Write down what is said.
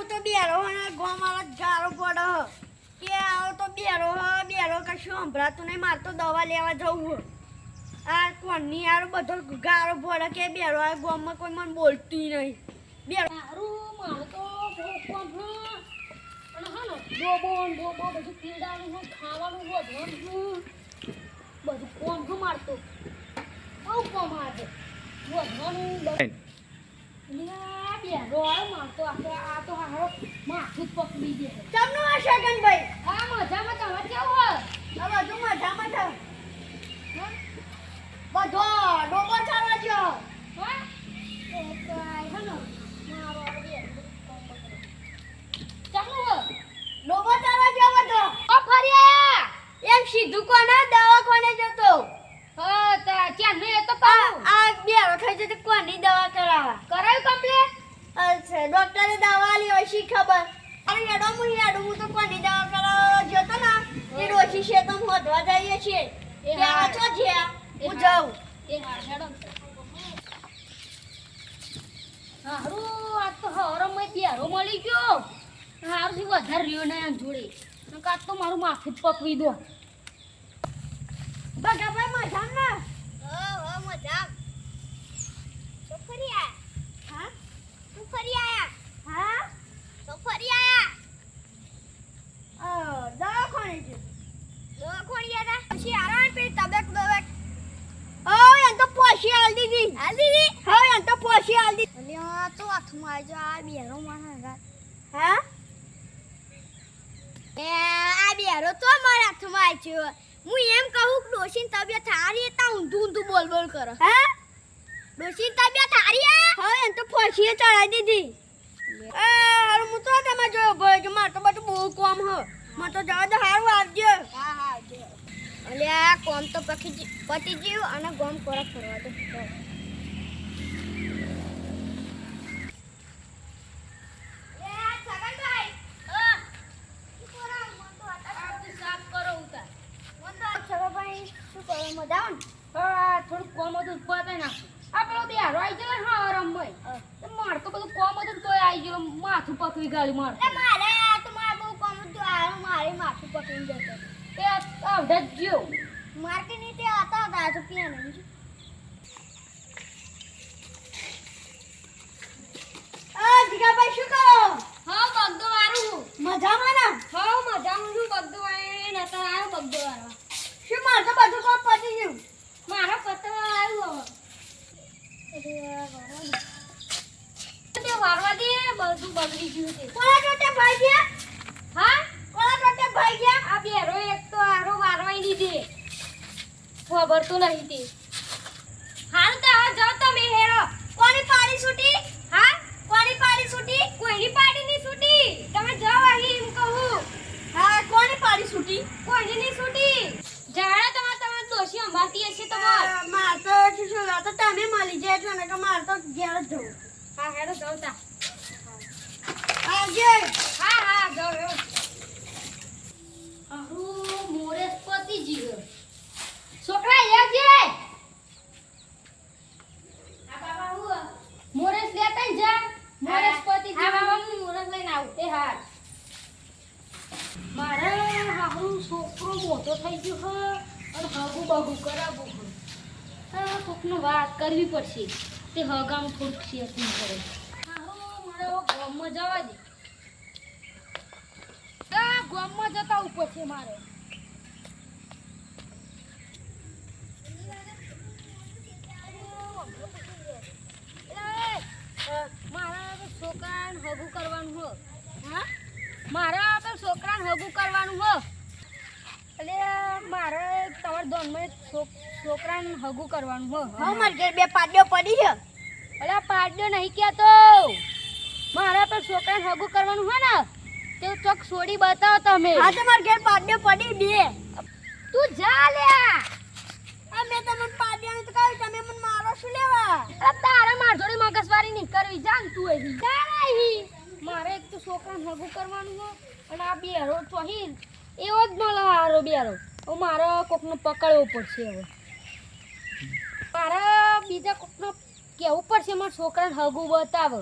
હું તો બેરો અને ગોમાળા ગારો પડે કે આવો તો બેરો કશું સંભળાતું નહીં. મારે તો દવા લેવા જવું. આ કોણની યાર બધો ગારો પડે કે બેરો આ ગામમાં કોઈ મને બોલતું નહીં. બેરો મારું મારે તો કોમ અને હા ને ડોબો બધું પીડાનું ખાવાનું વધવાનું બધું કોમ મારતો બહુ કોમ આવે વધવાનું બેરો આવ્યો મારતો આ તો હારો માથું જ પકડી દે. તમને આ શગનભાઈ હા મજામાં તમે કેવું હોય? આ બધું મજામાં છે. બધો ડોબો ચાલવા ગયો. હા એ તો હે ને મારો ચાલુ હો ડોબો ચાલવા ગયો બધો. ઓ ફરી આયા એમ સીધું કોને દવાખાને જતો. હા તા ક્યાં ને તો પાઉં આ બેરો થઈ જતો કોની દવા કરાવવા. કરાયું કમ્પ્લીટ? અચ્છા ડોક્ટરે દવા આલી હોય શી ખબર. અરે હું તો કોની દવા કરાવવા જતો ને એ ડોશી છે તો મોઢવા જઈએ છીએ. એ ત્યાં હા. છો જ્યાં હું જાઉં. એ હા હેડો હારું આ તો હરમય બેરો મળી ગયો. હારું થી વધારે રહ્યો ને આમ જોડે નકા તો મારું માથું જ પકવી દો. બગાભાઈ મજામ ને? મજામ. તો ફરી આયા? હા તું ફરી આયા? હા તો ફરી આયા? દવાખાને છે. દવાખાને ગયા તા? પછી આરામ પેલી તબેક બબેક એમ તો પોસી આલ દીધી. હાલ દીધી? હા એમ તો પોસી આલ દીધી. અલ્યા તો હાથમાં આવી જા આ બેરો મારા હા એ આ બેરો તો મારા હાથમાં આવી ગયો. હું એમ કહું કે ડોશીની તબિયત હારી હતા ઊંધું બોલ કરો. હા ડોશીની તબિયત હારી આ? હા એમ તો પોસીએ ચડાઈ દીધી. હારું હું તો તમે જોયો ભાઈ કે મારે તો બધું બહુ કામ હ. મને તો જવા દે હારું આવજો. હા જો. અલ્યા કોમ તો પતી ગયું અને ગોમ કોરા ફરવા દે. થોડું કોમ હતું પતાઈ નાખું. આ પેલો બેરો આવી ગયો ને હરમય તો માર તો બધું કોમ હતું તોય આવી ગયો માથું પકવી ગાળી માર. મારે બહુ કોમ હતું આ મારે માથું પકડીને જતો. એ આવડે જ ગયો. માર્કેટ ની તે હતા તો પીને જીગાભાઈ શું કરો? હા બગદો વારું. મજામાં ને? હા મજામાં છું બગદો વાળે નતા આવ્યો બગદો વાળવા. શું મારે તો બધું કામ પતી ગયું. મારો પત્ર આવ્યો તે વારવા દે બધું બગડી ગયું છે. કોના ટોટે ભાઈ ગયા? હા કોના ટોટે ભાઈ ગયા? આ બેરો એક તો આરો વારવાઈ દીધે ખબર તો નહીં તે. હાલ તો હવે જાઓ તમે હેરો. કોની પાડી છૂટી? હા કોની પાડી છૂટી? કોઈની પાડી ની છૂટી. તમે જાઓ અહીં એમ કહું. હા કોની પાડી છૂટી? કોઈની ની છૂટી. જાણે તમારે દોશી અંબાતી હશે તમાર. માર તો શું આ તો તમે મળી જાય એટલે ને કે માર તો ઘેર જ જવું. હા હેરો જાઓ તા. આવજે. હા જાઓ હેરો. આહુ મોરે પતિ જીવ. છોકરા આવજે. આ બાબા હું મોરેસ લેતા ને જા. મોરેસ પતિ જીવ. હા બાબા હું મોરેસ લઈને આવું. એ હા. મારે હાહુ છોકરો મોટો થઈ ગયો હે અને હગુ બગુ કરાવું હે. હા કોકનો વાત કરવી પડશે. તે હગામ થોડુંક શેકવું પડે. હાહુ મારે ગામમાં જવા દે. આ ગામમાં જતા ઉપર છે મારે. મારા છોકરાને હગું કરવાનું હો. હા મારા તો છોકરાને હગું કરવાનું હો. એટલે મારે તમારા દોનમાં છોકરાને હગું કરવાનું હો. હા માર ઘેર બે પાડ્યો પડી છે. અરે પાડ્યો નહીં કહેતો. મારા પર છોકરાને હગું કરવાનું હો ને તે ચોક છોડી બતાવો તમે. હા તો માર ઘેર પાડ્યો પડી બે. તું જા લ્યા. આ મેં તમને પાડ્યો તો કહ્યું તમે મને મારો શું લેવા? અરે તારે માર જોડે મગજવારી નહીં કરવી. જાન તું અહીં જા નહીં. મારે એક તો છોકરાને હગું કરવાનું હો અને આ બેરો ચોહી એવો જ મળે હારો બેરો. હવે મારે કોકનો પકડવો પડશે. હવે મારે બીજા કોકનો કહેવું પડશે મારા છોકરાને હગું બતાવો.